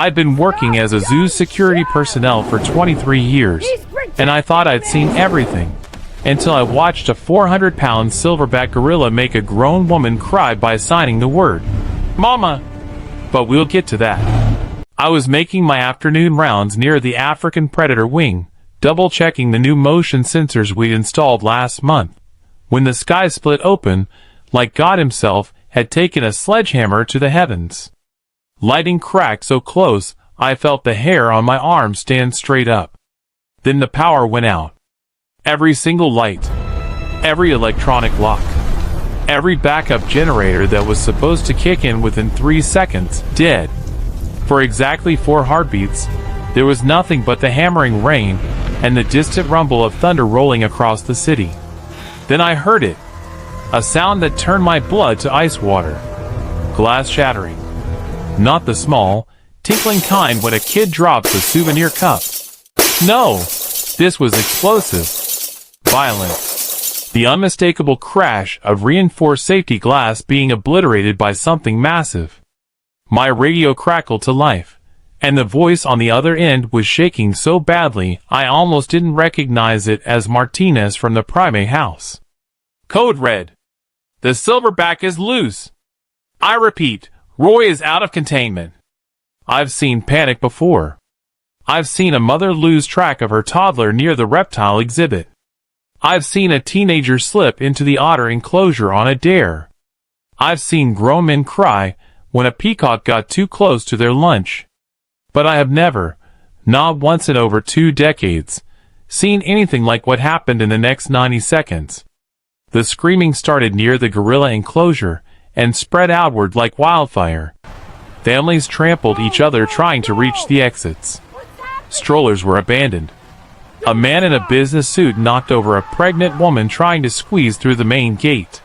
I'd been working as a zoo security personnel for 23 years, and I thought I'd seen everything, until I watched a 400-pound silverback gorilla make a grown woman cry by signing the word, "Mama." But we'll get to that. I was making my afternoon rounds near the African predator wing, double-checking the new motion sensors we'd installed last month, when the sky split open, like God himself had taken a sledgehammer to the heavens. Lightning cracked so close, I felt the hair on my arm stand straight up. Then the power went out. Every single light, every electronic lock, every backup generator that was supposed to kick in within 3 seconds, dead. For exactly 4 heartbeats, there was nothing but the hammering rain and the distant rumble of thunder rolling across the city. Then I heard it, a sound that turned my blood to ice water. Glass shattering. Not the small, tinkling kind when a kid drops a souvenir cup. No, this was explosive. Violent. The unmistakable crash of reinforced safety glass being obliterated by something massive. My radio crackled to life, and the voice on the other end was shaking so badly I almost didn't recognize it as Martinez from the primate house. Code red. The silverback is loose. I repeat, Roy is out of containment. I've seen panic before. I've seen a mother lose track of her toddler near the reptile exhibit. I've seen a teenager slip into the otter enclosure on a dare. I've seen grown men cry when a peacock got too close to their lunch. But I have never, not once in over 2 decades, seen anything like what happened in the next 90 seconds. The screaming started near the gorilla enclosure and spread outward like wildfire. Families trampled each other trying to reach the exits. Strollers were abandoned. A man in a business suit knocked over a pregnant woman trying to squeeze through the main gate.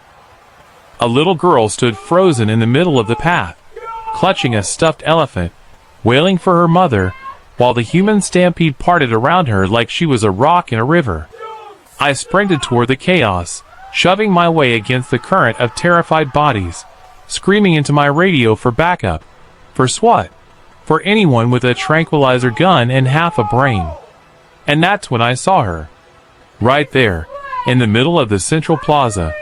A little girl stood frozen in the middle of the path, clutching a stuffed elephant, wailing for her mother, while the human stampede parted around her like she was a rock in a river. I sprinted toward the chaos, shoving my way against the current of terrified bodies, screaming into my radio for backup, for SWAT, for anyone with a tranquilizer gun and half a brain. And that's when I saw her. Right there, in the middle of the central plaza,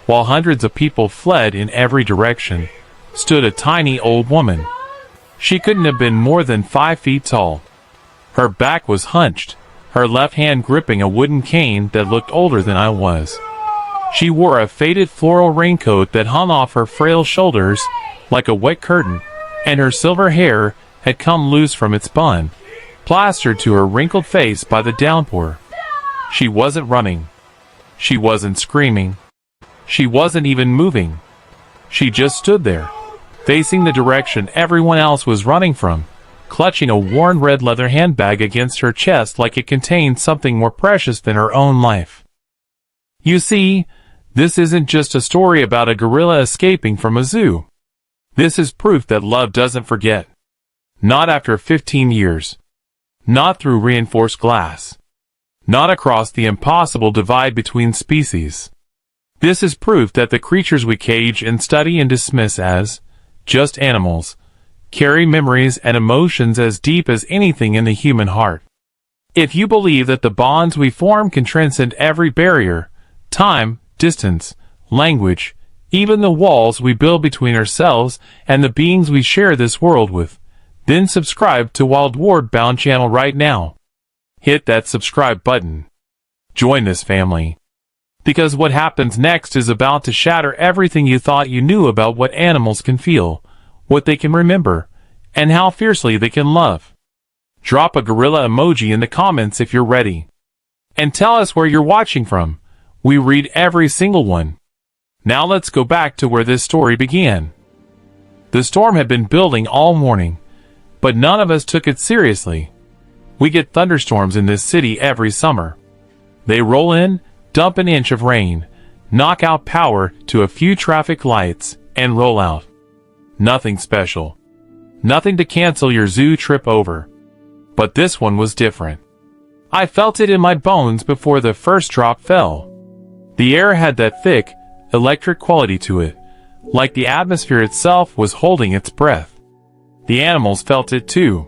while hundreds of people fled in every direction, stood a tiny old woman. She couldn't have been more than 5 feet tall. Her back was hunched, her left hand gripping a wooden cane that looked older than I was. She wore a faded floral raincoat that hung off her frail shoulders like a wet curtain, and her silver hair had come loose from its bun, plastered to her wrinkled face by the downpour. She wasn't running. She wasn't screaming. She wasn't even moving. She just stood there, facing the direction everyone else was running from, clutching a worn red leather handbag against her chest like it contained something more precious than her own life. You see, this isn't just a story about a gorilla escaping from a zoo. This is proof that love doesn't forget. Not after 15 years. Not through reinforced glass. Not across the impossible divide between species. This is proof that the creatures we cage and study and dismiss as just animals carry memories and emotions as deep as anything in the human heart. If you believe that the bonds we form can transcend every barrier, time, distance, language, even the walls we build between ourselves and the beings we share this world with, then subscribe to Wild Ward Bound channel right now. Hit that subscribe button. Join this family. Because what happens next is about to shatter everything you thought you knew about what animals can feel, what they can remember, and how fiercely they can love. Drop a gorilla emoji in the comments if you're ready. And tell us where you're watching from. We read every single one. Now let's go back to where this story began. The storm had been building all morning, but none of us took it seriously. We get thunderstorms in this city every summer. They roll in, dump an inch of rain, knock out power to a few traffic lights, and roll out. Nothing special. Nothing to cancel your zoo trip over. But this one was different. I felt it in my bones before the first drop fell. The air had that thick, electric quality to it, like the atmosphere itself was holding its breath. The animals felt it too.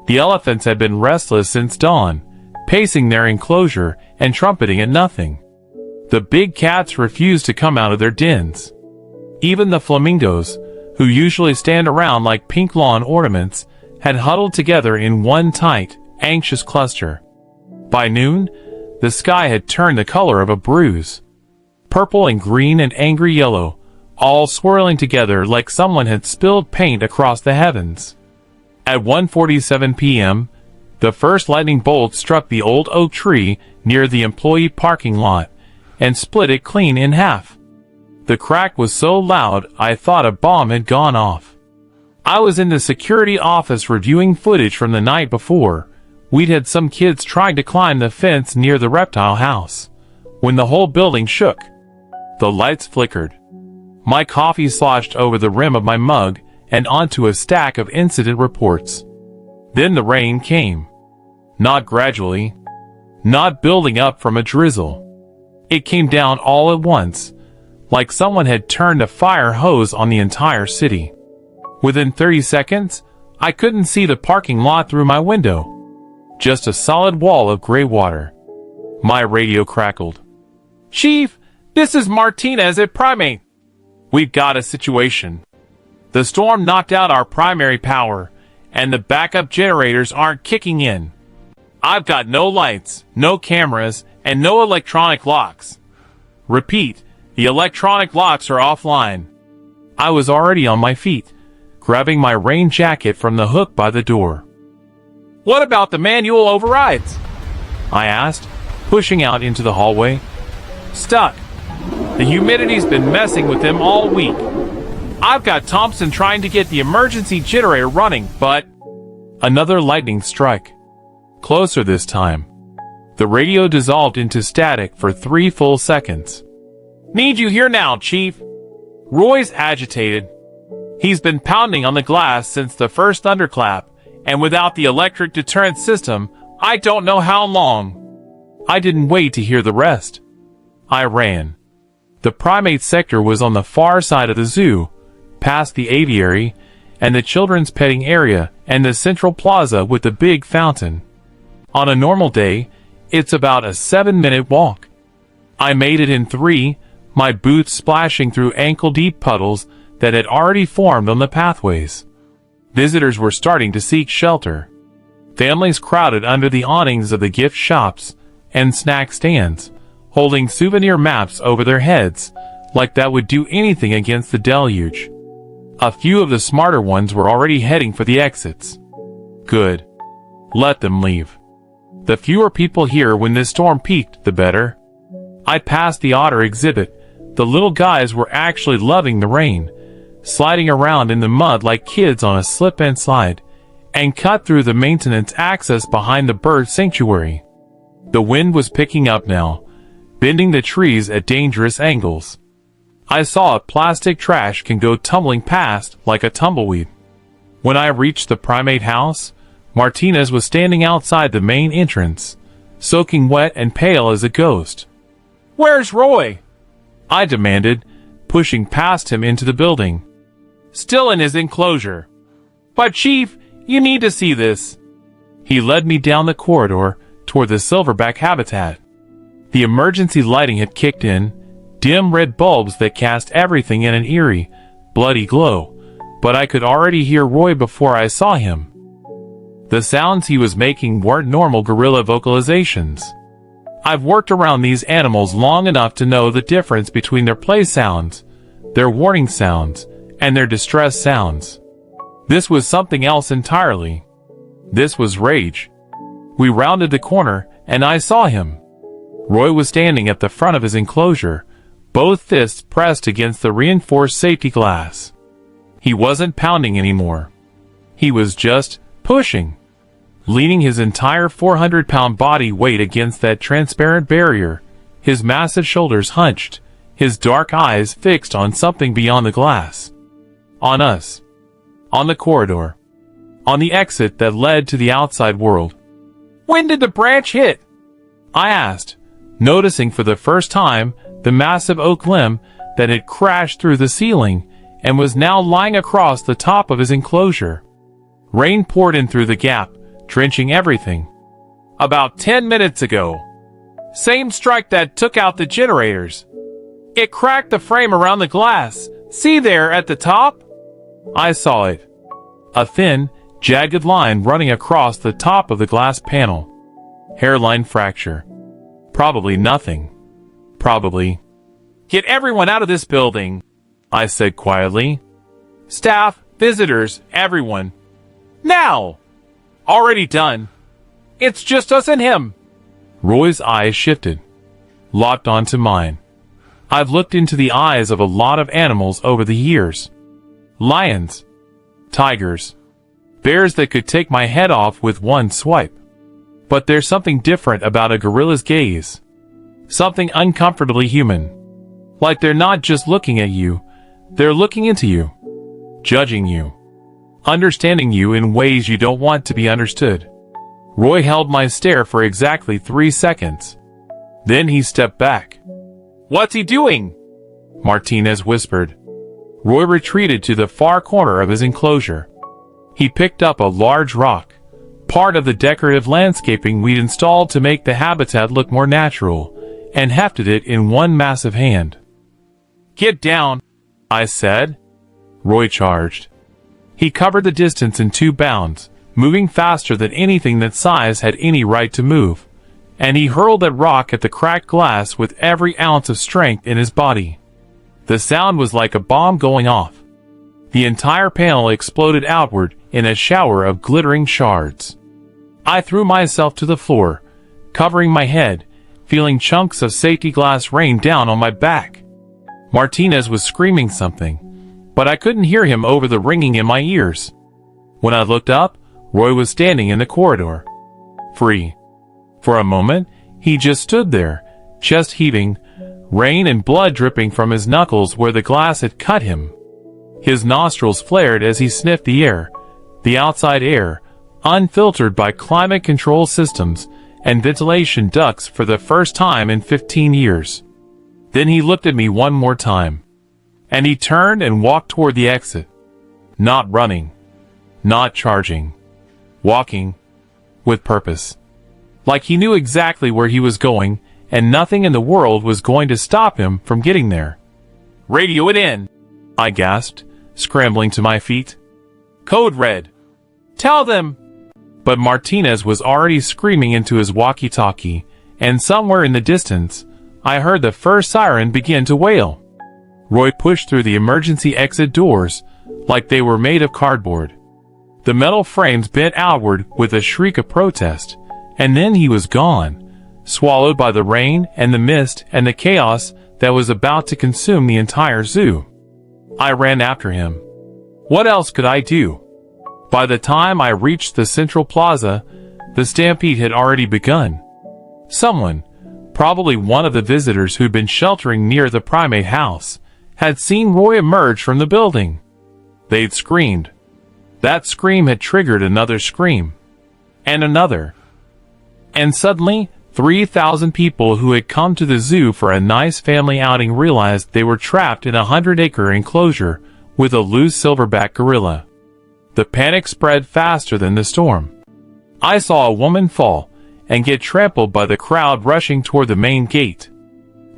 The elephants had been restless since dawn, pacing their enclosure and trumpeting at nothing. The big cats refused to come out of their dens. Even the flamingos, who usually stand around like pink lawn ornaments, had huddled together in one tight, anxious cluster. By noon, the sky had turned the color of a bruise. Purple and green and angry yellow, all swirling together like someone had spilled paint across the heavens. At 1:47 p.m., the first lightning bolt struck the old oak tree near the employee parking lot and split it clean in half. The crack was so loud I thought a bomb had gone off. I was in the security office reviewing footage from the night before. We'd had some kids trying to climb the fence near the reptile house, when the whole building shook. The lights flickered. My coffee sloshed over the rim of my mug and onto a stack of incident reports. Then the rain came. Not gradually. Not building up from a drizzle. It came down all at once, like someone had turned a fire hose on the entire city. Within 30 seconds, I couldn't see the parking lot through my window. Just a solid wall of gray water. My radio crackled. "Chief, this is Martinez at Primate. We've got a situation. The storm knocked out our primary power, and the backup generators aren't kicking in. I've got no lights, no cameras, and no electronic locks. Repeat, the electronic locks are offline." I was already on my feet, grabbing my rain jacket from the hook by the door. "What about the manual overrides?" I asked, pushing out into the hallway. "Stuck. The humidity's been messing with them all week. I've got Thompson trying to get the emergency generator running, but..." Another lightning strike. Closer this time. The radio dissolved into static for 3 full seconds. "Need you here now, Chief." Roy's agitated. He's been pounding on the glass since the first thunderclap, and without the electric deterrent system, I don't know how long. I didn't wait to hear the rest. I ran. The primate sector was on the far side of the zoo, past the aviary, and the children's petting area, and the central plaza with the big fountain. On a normal day, it's about a 7-minute walk. I made it in 3, my boots splashing through ankle-deep puddles that had already formed on the pathways. Visitors were starting to seek shelter. Families crowded under the awnings of the gift shops and snack stands, holding souvenir maps over their heads, like that would do anything against the deluge. A few of the smarter ones were already heading for the exits. Good. Let them leave. The fewer people here when this storm peaked, the better. I passed the otter exhibit. The little guys were actually loving the rain, sliding around in the mud like kids on a slip and slide, and cut through the maintenance access behind the bird sanctuary. The wind was picking up now, bending the trees at dangerous angles. I saw a plastic trash can go tumbling past like a tumbleweed. When I reached the primate house, Martinez was standing outside the main entrance, soaking wet and pale as a ghost. "Where's Roy?" I demanded, pushing past him into the building. "Still in his enclosure." "But Chief, you need to see this." He led me down the corridor toward the silverback habitat. The emergency lighting had kicked in, dim red bulbs that cast everything in an eerie, bloody glow, but I could already hear Roy before I saw him. The sounds he was making weren't normal gorilla vocalizations. I've worked around these animals long enough to know the difference between their play sounds, their warning sounds, and their distress sounds. This was something else entirely. This was rage. We rounded the corner, and I saw him. Roy was standing at the front of his enclosure, both fists pressed against the reinforced safety glass. He wasn't pounding anymore. He was just pushing, leaning his entire 400-pound body weight against that transparent barrier, his massive shoulders hunched, his dark eyes fixed on something beyond the glass. On us. On the corridor. On the exit that led to the outside world. "When did the branch hit?" I asked, noticing for the first time the massive oak limb that had crashed through the ceiling and was now lying across the top of his enclosure. Rain poured in through the gap, drenching everything. About 10 minutes ago. Same strike that took out the generators. It cracked the frame around the glass. See there at the top? I saw it. A thin, jagged line running across the top of the glass panel. Hairline fracture. Probably nothing. Probably. Get everyone out of this building, I said quietly. Staff, visitors, everyone. Now! Already done. It's just us and him. Roy's eyes shifted, locked onto mine. I've looked into the eyes of a lot of animals over the years. Lions, tigers, bears that could take my head off with one swipe. But there's something different about a gorilla's gaze. Something uncomfortably human. Like they're not just looking at you, they're looking into you, judging you, understanding you in ways you don't want to be understood. Roy held my stare for exactly 3 seconds. Then he stepped back. What's he doing? Martinez whispered. Roy retreated to the far corner of his enclosure. He picked up a large rock, part of the decorative landscaping we'd installed to make the habitat look more natural, and hefted it in one massive hand. Get down, I said. Roy charged. He covered the distance in 2 bounds, moving faster than anything that size had any right to move, and he hurled that rock at the cracked glass with every ounce of strength in his body. The sound was like a bomb going off. The entire panel exploded outward in a shower of glittering shards. I threw myself to the floor, covering my head, feeling chunks of safety glass rain down on my back. Martinez was screaming something, but I couldn't hear him over the ringing in my ears. When I looked up, Roy was standing in the corridor. Free. For a moment, he just stood there, chest heaving, rain and blood dripping from his knuckles where the glass had cut him. His nostrils flared as he sniffed the air, the outside air, unfiltered by climate control systems and ventilation ducts for the first time in 15 years. Then he looked at me one more time. And he turned and walked toward the exit. Not running. Not charging. Walking. With purpose. Like he knew exactly where he was going, and nothing in the world was going to stop him from getting there. Radio it in, I gasped, scrambling to my feet. Code red. Tell them. But Martinez was already screaming into his walkie-talkie, and somewhere in the distance, I heard the first siren begin to wail. Roy pushed through the emergency exit doors like they were made of cardboard. The metal frames bent outward with a shriek of protest, and then he was gone, swallowed by the rain and the mist and the chaos that was about to consume the entire zoo. I ran after him. What else could I do? By the time I reached the central plaza, the stampede had already begun. Someone, probably one of the visitors who'd been sheltering near the primate house, had seen Roy emerge from the building. They'd screamed. That scream had triggered another scream. And another. And suddenly, 3,000 people who had come to the zoo for a nice family outing realized they were trapped in a 100-acre enclosure with a loose silverback gorilla. The panic spread faster than the storm. I saw a woman fall and get trampled by the crowd rushing toward the main gate.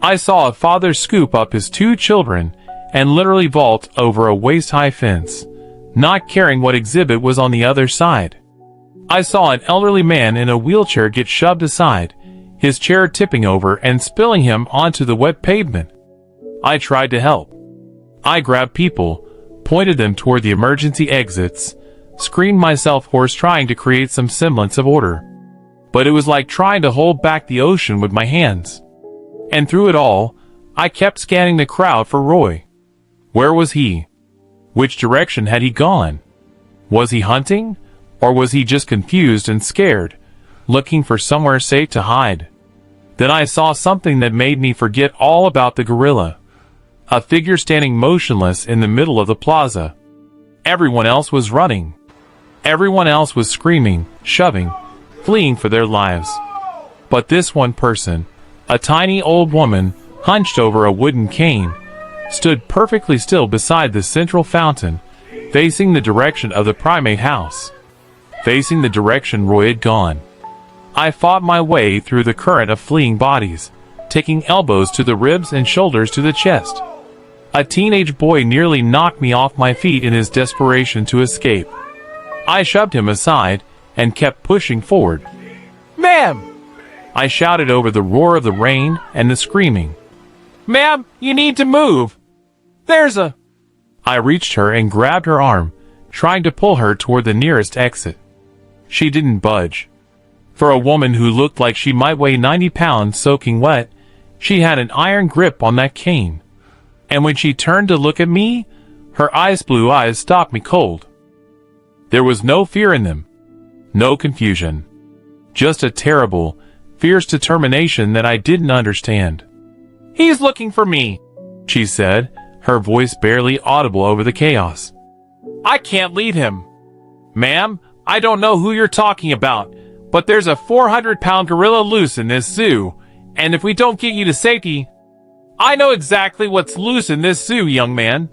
I saw a father scoop up his 2 children and literally vault over a waist-high fence, not caring what exhibit was on the other side. I saw an elderly man in a wheelchair get shoved aside, his chair tipping over and spilling him onto the wet pavement. I tried to help. I grabbed people, pointed them toward the emergency exits, screamed myself hoarse trying to create some semblance of order. But it was like trying to hold back the ocean with my hands. And through it all, I kept scanning the crowd for Roy. Where was he? Which direction had he gone? Was he hunting? Or was he just confused and scared, looking for somewhere safe to hide? Then I saw something that made me forget all about the gorilla. A figure standing motionless in the middle of the plaza. Everyone else was running. Everyone else was screaming, shoving, fleeing for their lives. But this one person, a tiny old woman, hunched over a wooden cane, stood perfectly still beside the central fountain, facing the direction of the primate house. facing the direction Roy had gone. I fought my way through the current of fleeing bodies, taking elbows to the ribs and shoulders to the chest. A teenage boy nearly knocked me off my feet in his desperation to escape. I shoved him aside and kept pushing forward. "Ma'am!" I shouted over the roar of the rain and the screaming. "Ma'am, you need to move! There's a—" I reached her and grabbed her arm, trying to pull her toward the nearest exit. She didn't budge. For a woman who looked like she might weigh 90 pounds soaking wet, she had an iron grip on that cane. And when she turned to look at me, her ice blue eyes stopped me cold. There was no fear in them, no confusion, just a terrible, fierce determination that I didn't understand. "He's looking for me," she said, her voice barely audible over the chaos. "I can't leave him. Ma'am, I don't know who you're talking about, but there's a 400-pound gorilla loose in this zoo, and if we don't get you to safety—" "I know exactly what's loose in this zoo, young man."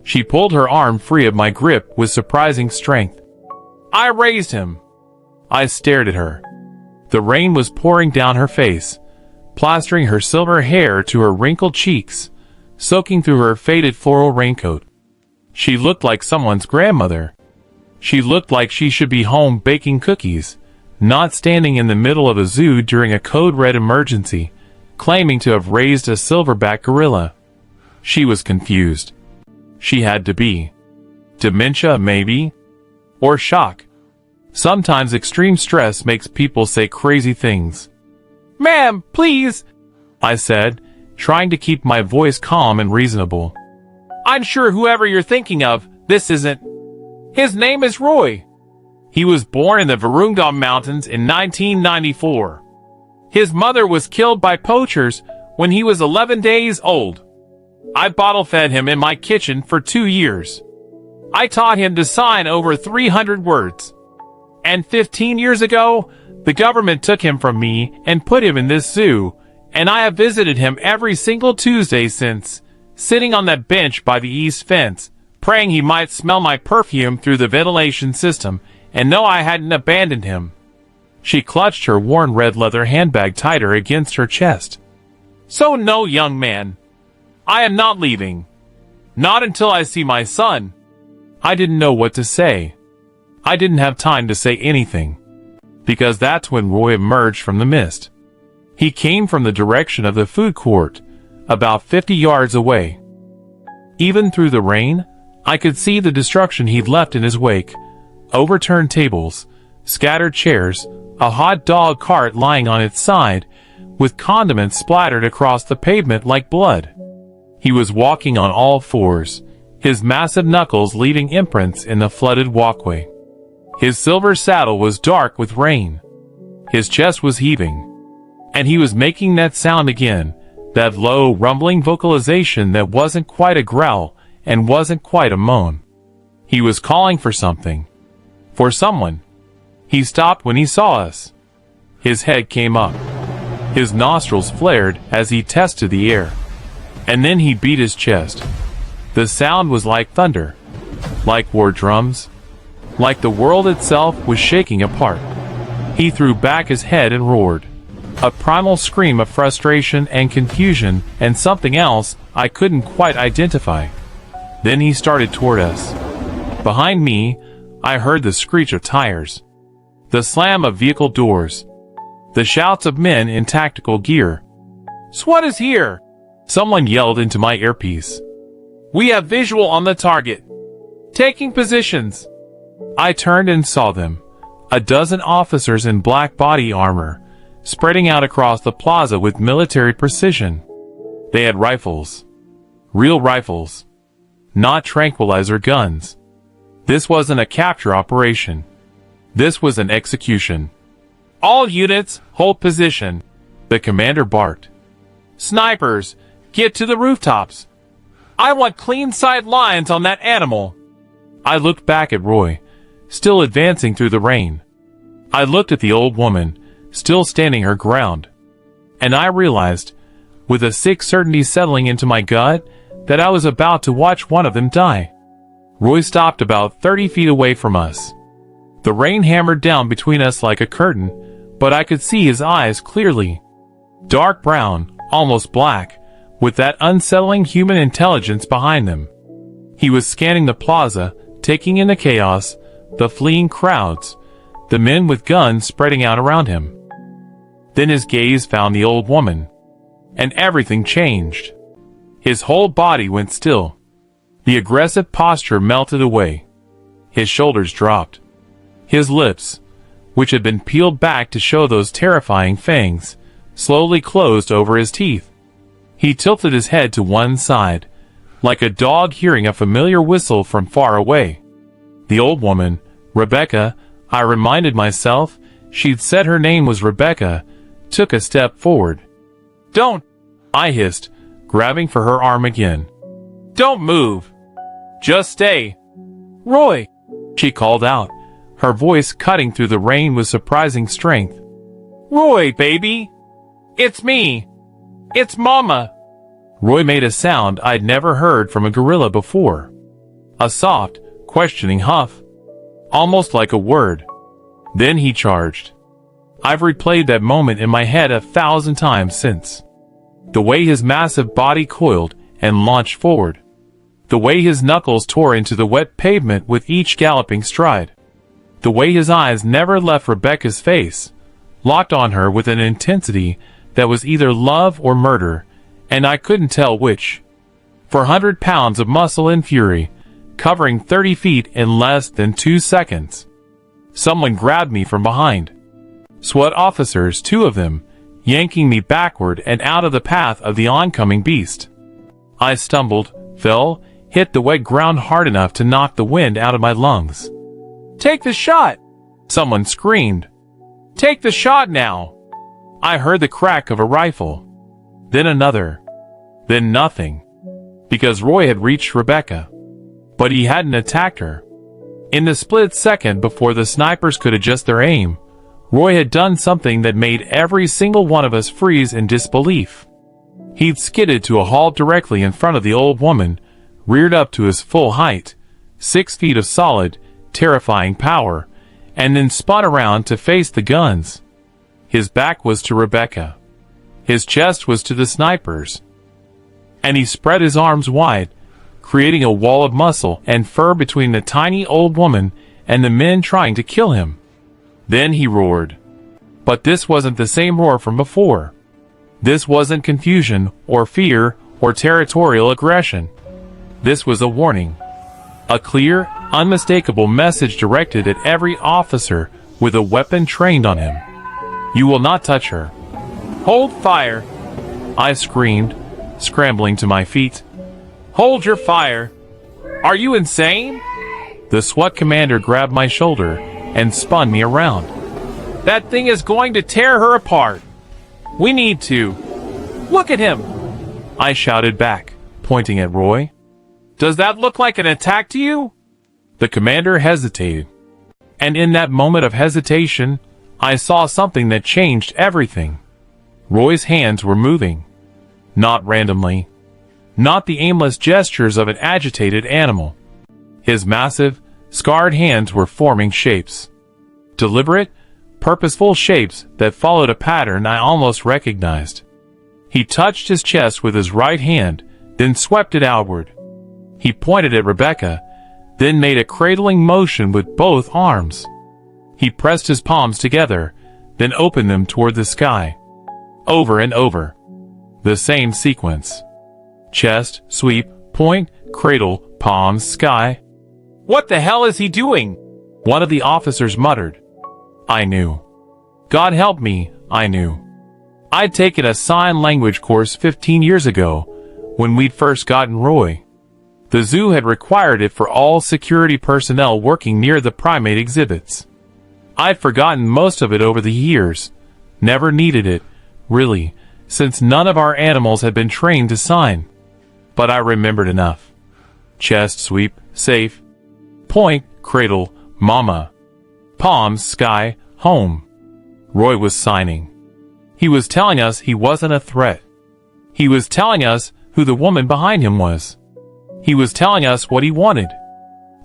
She pulled her arm free of my grip with surprising strength. "I raised him." I stared at her. The rain was pouring down her face, plastering her silver hair to her wrinkled cheeks, soaking through her faded floral raincoat. She looked like someone's grandmother. She looked like she should be home baking cookies, not standing in the middle of a zoo during a code-red emergency, claiming to have raised a silverback gorilla. She was confused. She had to be. Dementia, maybe? Or shock. Sometimes extreme stress makes people say crazy things. "Ma'am, please," I said, trying to keep my voice calm and reasonable. "I'm sure whoever you're thinking of, this isn't. His name is Roy. He was born in the Virunga Mountains in 1994. His mother was killed by poachers when he was 11 days old. I bottle-fed him in my kitchen for 2 years. I taught him to sign over 300 words. And 15 years ago, the government took him from me and put him in this zoo, and I have visited him every single Tuesday since, sitting on that bench by the east fence, praying he might smell my perfume through the ventilation system and know I hadn't abandoned him." She clutched her worn red leather handbag tighter against her chest. "So no, young man. I am not leaving. Not until I see my son." I didn't know what to say. I didn't have time to say anything, because that's when Roy emerged from the mist. He came from the direction of the food court, about 50 yards away. Even through the rain, I could see the destruction he'd left in his wake. Overturned tables, scattered chairs, a hot dog cart lying on its side, with condiments splattered across the pavement like blood. He was walking on all fours, his massive knuckles leaving imprints in the flooded walkway. His silver saddle was dark with rain. His chest was heaving. And he was making that sound again, that low, rumbling vocalization that wasn't quite a growl and wasn't quite a moan. He was calling for something. For someone. He stopped when he saw us. His head came up. His nostrils flared as he tested the air. And then he beat his chest. The sound was like thunder. Like war drums. Like the world itself was shaking apart. He threw back his head and roared. A primal scream of frustration and confusion and something else I couldn't quite identify. Then he started toward us. Behind me, I heard the screech of tires. The slam of vehicle doors. The shouts of men in tactical gear. "SWAT is here!" Someone yelled into my earpiece. "We have visual on the target. Taking positions." I turned and saw them. A dozen officers in black body armor, spreading out across the plaza with military precision. They had rifles. Real rifles. Not tranquilizer guns. This wasn't a capture operation. This was an execution. "All units, hold position," the commander barked. "Snipers, get to the rooftops. I want clean sight lines on that animal." I looked back at Roy, still advancing through the rain. I looked at the old woman, still standing her ground. And I realized, with a sick certainty settling into my gut, that I was about to watch one of them die. Roy stopped about 30 feet away from us. The rain hammered down between us like a curtain, but I could see his eyes clearly. Dark brown, almost black, with that unsettling human intelligence behind them. He was scanning the plaza, taking in the chaos, the fleeing crowds, the men with guns spreading out around him. Then his gaze found the old woman, and everything changed. His whole body went still. The aggressive posture melted away. His shoulders dropped. His lips, which had been peeled back to show those terrifying fangs, slowly closed over his teeth. He tilted his head to one side, like a dog hearing a familiar whistle from far away. The old woman, Rebecca, I reminded myself, she'd said her name was Rebecca, took a step forward. "Don't!" I hissed, grabbing for her arm again. "Don't move! Just stay!" "Roy!" she called out, her voice cutting through the rain with surprising strength. "Roy, baby! It's me! It's Mama!" Roy made a sound I'd never heard from a gorilla before. A soft, questioning huff. Almost like a word. Then he charged. I've replayed that moment in my head 1,000 times since. The way his massive body coiled and launched forward. The way his knuckles tore into the wet pavement with each galloping stride. The way his eyes never left Rebecca's face, locked on her with an intensity that was either love or murder, and I couldn't tell which. 400 pounds of muscle and fury, covering 30 feet in less than 2 seconds. Someone grabbed me from behind. SWAT officers, 2 of them, yanking me backward and out of the path of the oncoming beast. I stumbled, fell, hit the wet ground hard enough to knock the wind out of my lungs. "Take the shot!" someone screamed. "Take the shot now!" I heard the crack of a rifle. Then another. Then nothing. Because Roy had reached Rebecca. But he hadn't attacked her. In the split second before the snipers could adjust their aim, Roy had done something that made every single one of us freeze in disbelief. He'd skidded to a halt directly in front of the old woman, reared up to his full height, 6 feet of solid, terrifying power, and then spun around to face the guns. His back was to Rebecca. His chest was to the snipers. And he spread his arms wide, creating a wall of muscle and fur between the tiny old woman and the men trying to kill him. Then he roared. But this wasn't the same roar from before. This wasn't confusion, or fear, or territorial aggression. This was a warning. A clear, unmistakable message directed at every officer with a weapon trained on him. "You will not touch her." "Hold fire!" I screamed, scrambling to my feet. "Hold your fire! Are you insane?" The SWAT commander grabbed my shoulder and spun me around. "That thing is going to tear her apart. We need to. Look at him!" I shouted back, pointing at Roy. "Does that look like an attack to you?" The commander hesitated. And in that moment of hesitation, I saw something that changed everything. Roy's hands were moving. Not randomly. Not the aimless gestures of an agitated animal. His massive, scarred hands were forming shapes. Deliberate, purposeful shapes that followed a pattern I almost recognized. He touched his chest with his right hand, then swept it outward. He pointed at Rebecca, then made a cradling motion with both arms. He pressed his palms together, then opened them toward the sky. Over and over. The same sequence. Chest, sweep, point, cradle, palms, sky. "What the hell is he doing?" one of the officers muttered. I knew. God help me, I knew. I'd taken a sign language course 15 years ago, when we'd first gotten Roy. The zoo had required it for all security personnel working near the primate exhibits. I'd forgotten most of it over the years, never needed it, really, since none of our animals had been trained to sign. But I remembered enough. Chest, sweep, safe. Point, cradle, mama. Palms, sky, home. Roy was signing. He was telling us he wasn't a threat. He was telling us who the woman behind him was. He was telling us what he wanted.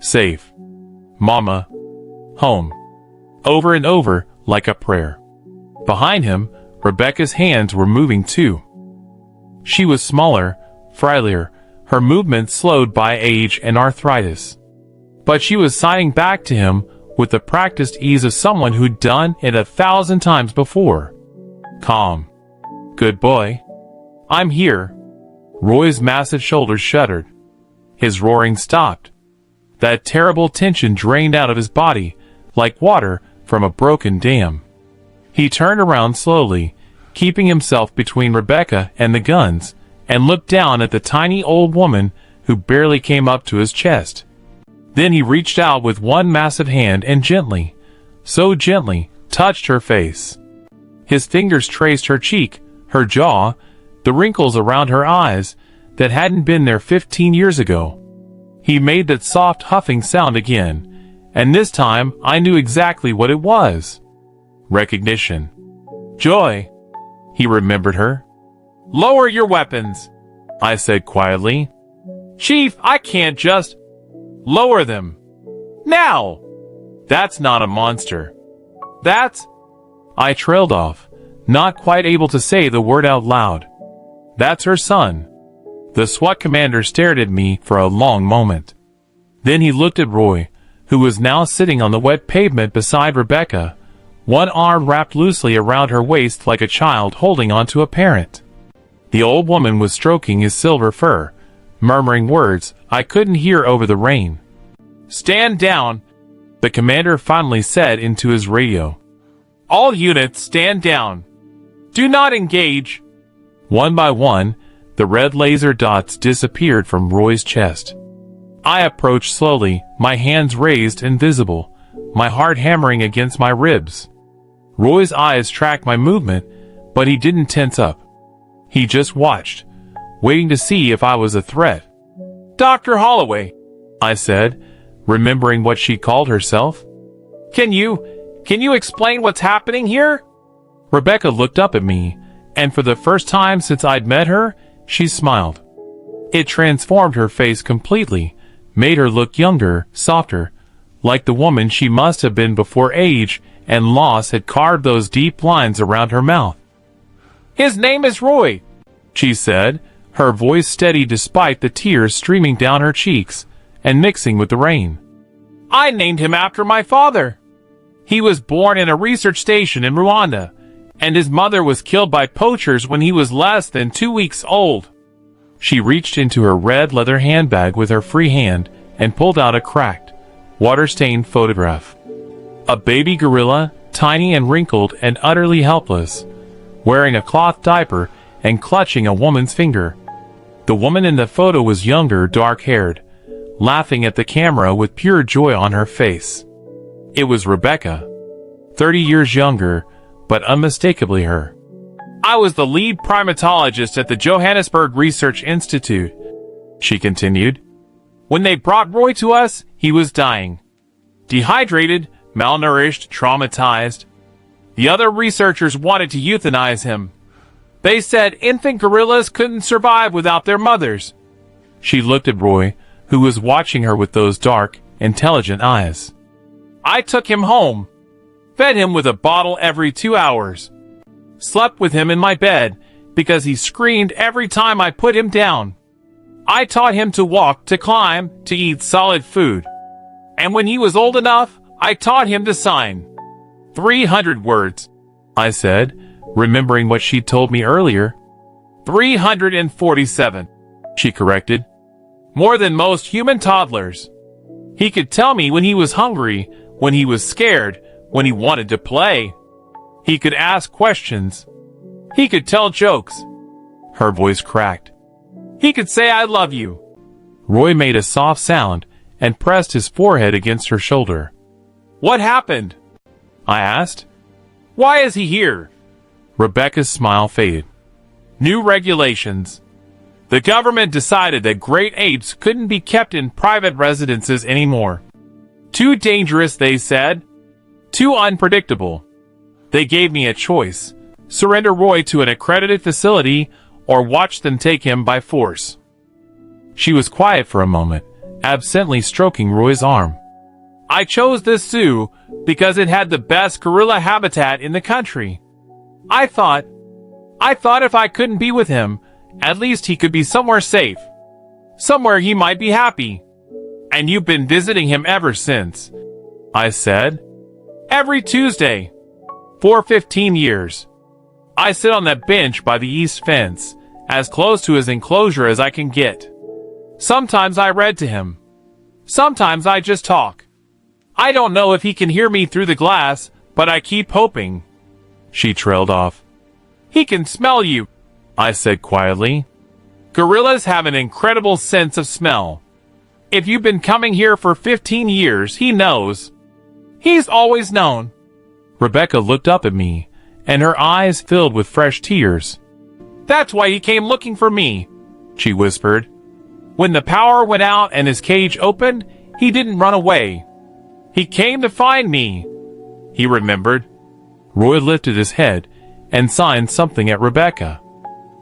Safe. Mama. Home. over and over like a prayer. Behind him, Rebecca's hands were moving too. She was smaller, frailer, her movements slowed by age and arthritis. But she was signing back to him with the practiced ease of someone who'd done it 1,000 times before. Calm. Good boy. I'm here. Roy's massive shoulders shuddered. His roaring stopped. That terrible tension drained out of his body, like water from a broken dam. He turned around slowly, keeping himself between Rebecca and the guns, and looked down at the tiny old woman who barely came up to his chest. Then he reached out with one massive hand and gently, so gently, touched her face. His fingers traced her cheek, her jaw, the wrinkles around her eyes that hadn't been there 15 years ago. He made that soft huffing sound again, and this time I knew exactly what it was. Recognition. Joy. He remembered her. Lower your weapons, I said quietly. Chief, I can't just... Lower them. Now! That's not a monster. That's... I trailed off, not quite able to say the word out loud. That's her son. The SWAT commander stared at me for a long moment. Then he looked at Roy, who was now sitting on the wet pavement beside Rebecca, one arm wrapped loosely around her waist like a child holding onto a parent. The old woman was stroking his silver fur, murmuring words I couldn't hear over the rain. Stand down, the commander finally said into his radio. All units stand down. Do not engage. One by one, the red laser dots disappeared from Roy's chest. I approached slowly, my hands raised and visible, my heart hammering against my ribs. Roy's eyes tracked my movement, but he didn't tense up. He just watched, waiting to see if I was a threat. Dr. Holloway, I said, remembering what she called herself. Can you explain what's happening here? Rebecca looked up at me, and for the first time since I'd met her, she smiled. It transformed her face completely, made her look younger, softer, like the woman she must have been before age and loss had carved those deep lines around her mouth. His name is Roy, she said, her voice steady despite the tears streaming down her cheeks and mixing with the rain. I named him after my father. He was born in a research station in Rwanda, and his mother was killed by poachers when he was less than 2 weeks old. She reached into her red leather handbag with her free hand and pulled out a cracked, water-stained photograph. A baby gorilla, tiny and wrinkled and utterly helpless, wearing a cloth diaper and clutching a woman's finger. The woman in the photo was younger, dark-haired, laughing at the camera with pure joy on her face. It was Rebecca, 30 years younger, but unmistakably her. I was the lead primatologist at the Johannesburg Research Institute, she continued. When they brought Roy to us, he was dying. Dehydrated, malnourished, traumatized. The other researchers wanted to euthanize him. They said infant gorillas couldn't survive without their mothers. She looked at Roy, who was watching her with those dark, intelligent eyes. I took him home, fed him with a bottle every 2 hours, slept with him in my bed because he screamed every time I put him down. I taught him to walk, to climb, to eat solid food. And when he was old enough, I taught him to sign. 300 words, I said, remembering what she'd told me earlier. 347, she corrected. More than most human toddlers. He could tell me when he was hungry, when he was scared, when he wanted to play. He could ask questions. He could tell jokes. Her voice cracked. He could say, I love you. Roy made a soft sound and pressed his forehead against her shoulder. What happened? I asked. Why is he here? Rebecca's smile faded. New regulations. The government decided that great apes couldn't be kept in private residences anymore. Too dangerous, they said. Too unpredictable. They gave me a choice. Surrender Roy to an accredited facility or watch them take him by force. She was quiet for a moment, absently stroking Roy's arm. I chose this zoo because it had the best gorilla habitat in the country. I thought if I couldn't be with him, at least he could be somewhere safe. Somewhere he might be happy. And you've been visiting him ever since, I said. Every Tuesday. For 15 years. I sit on that bench by the east fence, as close to his enclosure as I can get. Sometimes I read to him. Sometimes I just talk. I don't know if he can hear me through the glass, but I keep hoping. She trailed off. He can smell you, I said quietly. Gorillas have an incredible sense of smell. If you've been coming here for 15 years, he knows. He's always known. Rebecca looked up at me, and her eyes filled with fresh tears. That's why he came looking for me, she whispered. When the power went out and his cage opened, he didn't run away. He came to find me, he remembered. Roy lifted his head and signed something at Rebecca.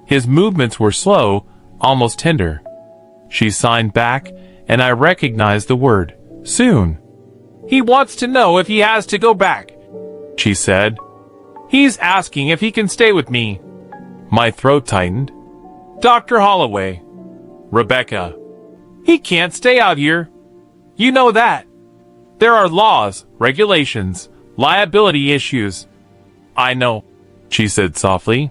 His movements were slow, almost tender. She signed back, and I recognized the word, soon. He wants to know if he has to go back, she said. He's asking if he can stay with me. My throat tightened. Dr. Holloway. Rebecca. He can't stay out here. You know that. There are laws, regulations, liability issues. I know, she said softly.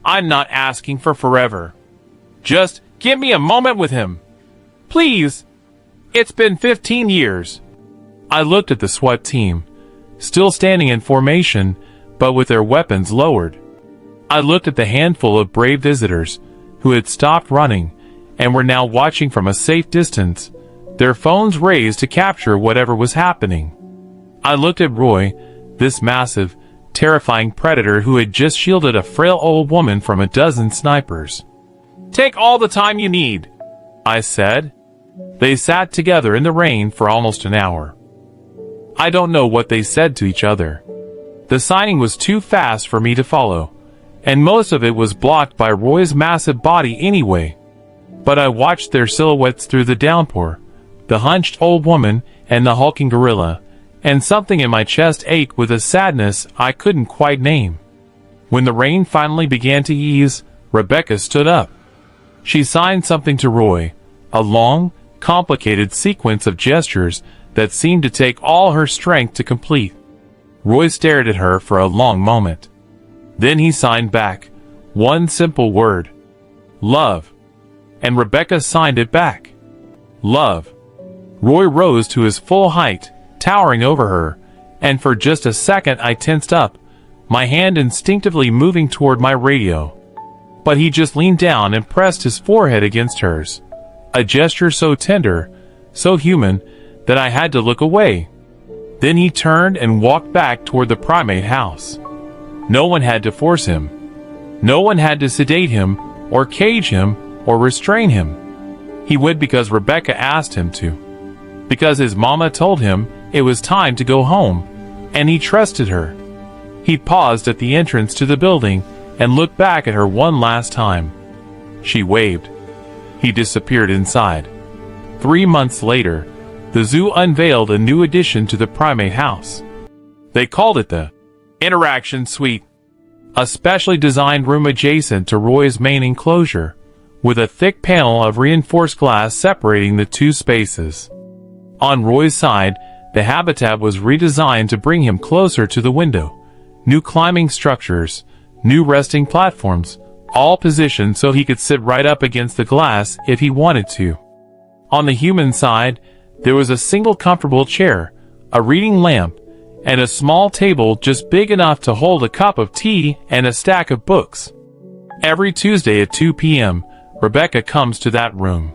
I'm not asking for forever. Just give me a moment with him. Please. It's been 15 years. I looked at the SWAT team, still standing in formation, but with their weapons lowered. I looked at the handful of brave visitors who had stopped running and were now watching from a safe distance, their phones raised to capture whatever was happening. I looked at Roy, this massive, terrifying predator who had just shielded a frail old woman from a dozen snipers. Take all the time you need, I said. They sat together in the rain for almost an hour. I don't know what they said to each other. The signing was too fast for me to follow, and most of it was blocked by Roy's massive body anyway. But I watched their silhouettes through the downpour, the hunched old woman and the hulking gorilla, and something in my chest ached with a sadness I couldn't quite name. When the rain finally began to ease, Rebecca stood up. She signed something to Roy, a long, complicated sequence of gestures that seemed to take all her strength to complete. Roy stared at her for a long moment. Then he signed back, one simple word. Love. And Rebecca signed it back. Love. Roy rose to his full height, towering over her, and for just a second I tensed up, my hand instinctively moving toward my radio. But he just leaned down and pressed his forehead against hers, a gesture so tender, so human, that I had to look away. Then he turned and walked back toward the primate house. No one had to force him. No one had to sedate him, or cage him, or restrain him. He went because Rebecca asked him to. Because his mama told him it was time to go home, and he trusted her. He paused at the entrance to the building and looked back at her one last time. She waved. He disappeared inside. 3 months later, the zoo unveiled a new addition to the primate house. They called it the Interaction Suite, a specially designed room adjacent to Roy's main enclosure, with a thick panel of reinforced glass separating the two spaces. On Roy's side, the habitat was redesigned to bring him closer to the window. New climbing structures, new resting platforms, all positioned so he could sit right up against the glass if he wanted to. On the human side, there was a single comfortable chair, a reading lamp, and a small table just big enough to hold a cup of tea and a stack of books. Every Tuesday at 2 p.m., Rebecca comes to that room.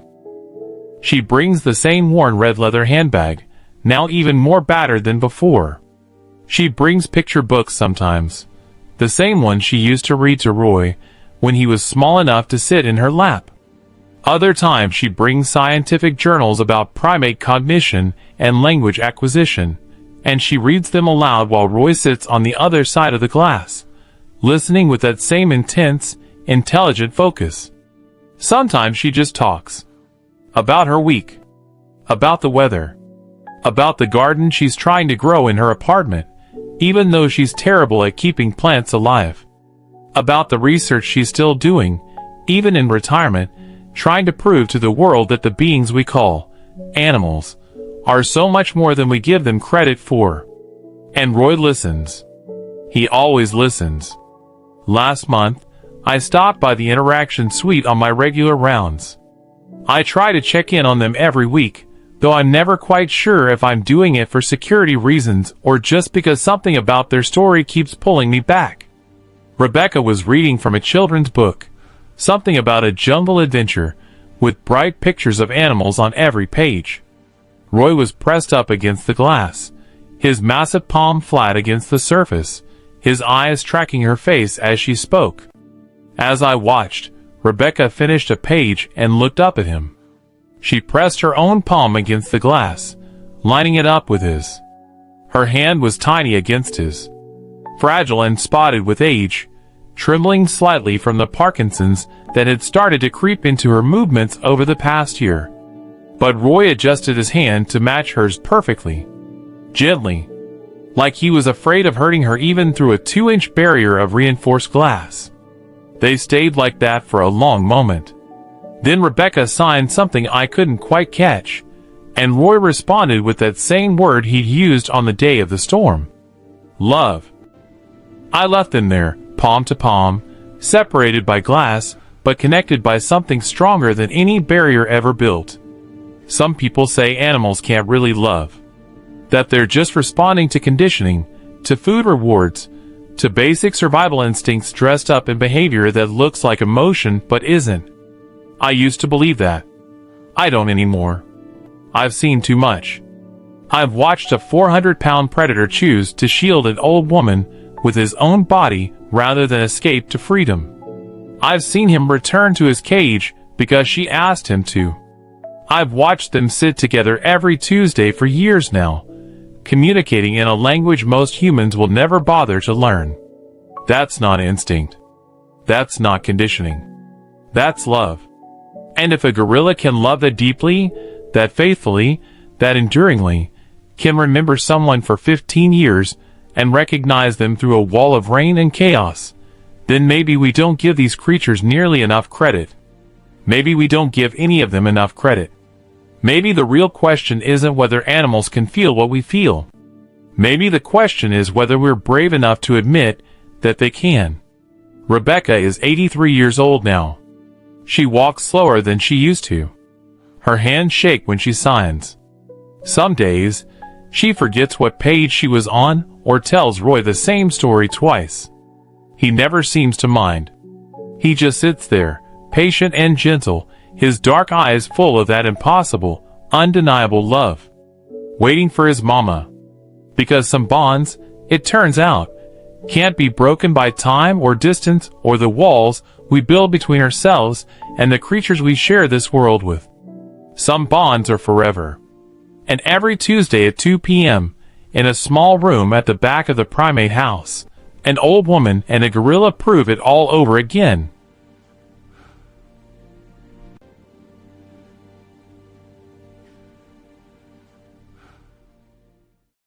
She brings the same worn red leather handbag, now even more battered than before. She brings picture books sometimes, the same one she used to read to Roy when he was small enough to sit in her lap. Other times she brings scientific journals about primate cognition and language acquisition, and she reads them aloud while Roy sits on the other side of the glass, listening with that same intense, intelligent focus. Sometimes she just talks. About her week. About the weather. about the garden she's trying to grow in her apartment, even though she's terrible at keeping plants alive, about the research she's still doing, even in retirement, trying to prove to the world that the beings we call animals are so much more than we give them credit for. And Roy listens. He always listens. Last month, I stopped by the interaction suite on my regular rounds. I try to check in on them every week, though I'm never quite sure if I'm doing it for security reasons or just because something about their story keeps pulling me back. Rebecca was reading from a children's book, something about a jungle adventure, with bright pictures of animals on every page. Roy was pressed up against the glass, his massive palm flat against the surface, his eyes tracking her face as she spoke. As I watched, Rebecca finished a page and looked up at him. She pressed her own palm against the glass, lining it up with his. Her hand was tiny against his, fragile and spotted with age, trembling slightly from the Parkinson's that had started to creep into her movements over the past year. But Roy adjusted his hand to match hers perfectly, gently, like he was afraid of hurting her even through a 2-inch barrier of reinforced glass. They stayed like that for a long moment. Then Rebecca signed something I couldn't quite catch, and Roy responded with that same word he'd used on the day of the storm. Love. I left them there, palm to palm, separated by glass, but connected by something stronger than any barrier ever built. Some people say animals can't really love, that they're just responding to conditioning, to food rewards, to basic survival instincts dressed up in behavior that looks like emotion but isn't. I used to believe that. I don't anymore. I've seen too much. I've watched a 400-pound predator choose to shield an old woman with his own body rather than escape to freedom. I've seen him return to his cage because she asked him to. I've watched them sit together every Tuesday for years now, communicating in a language most humans will never bother to learn. That's not instinct. That's not conditioning. That's love. And if a gorilla can love that deeply, that faithfully, that enduringly, can remember someone for 15 years and recognize them through a wall of rain and chaos, then maybe we don't give these creatures nearly enough credit. Maybe we don't give any of them enough credit. Maybe the real question isn't whether animals can feel what we feel. Maybe the question is whether we're brave enough to admit that they can. Rebecca is 83 years old now. She walks slower than she used to. Her hands shake when she signs. Some days, she forgets what page she was on or tells Roy the same story twice. He never seems to mind. He just sits there, patient and gentle, his dark eyes full of that impossible, undeniable love, waiting for his mama. Because some bonds, it turns out, can't be broken by time or distance or the walls we build between ourselves and the creatures we share this world with. Some bonds are forever. And every Tuesday at 2 p.m., in a small room at the back of the primate house, an old woman and a gorilla prove it all over again.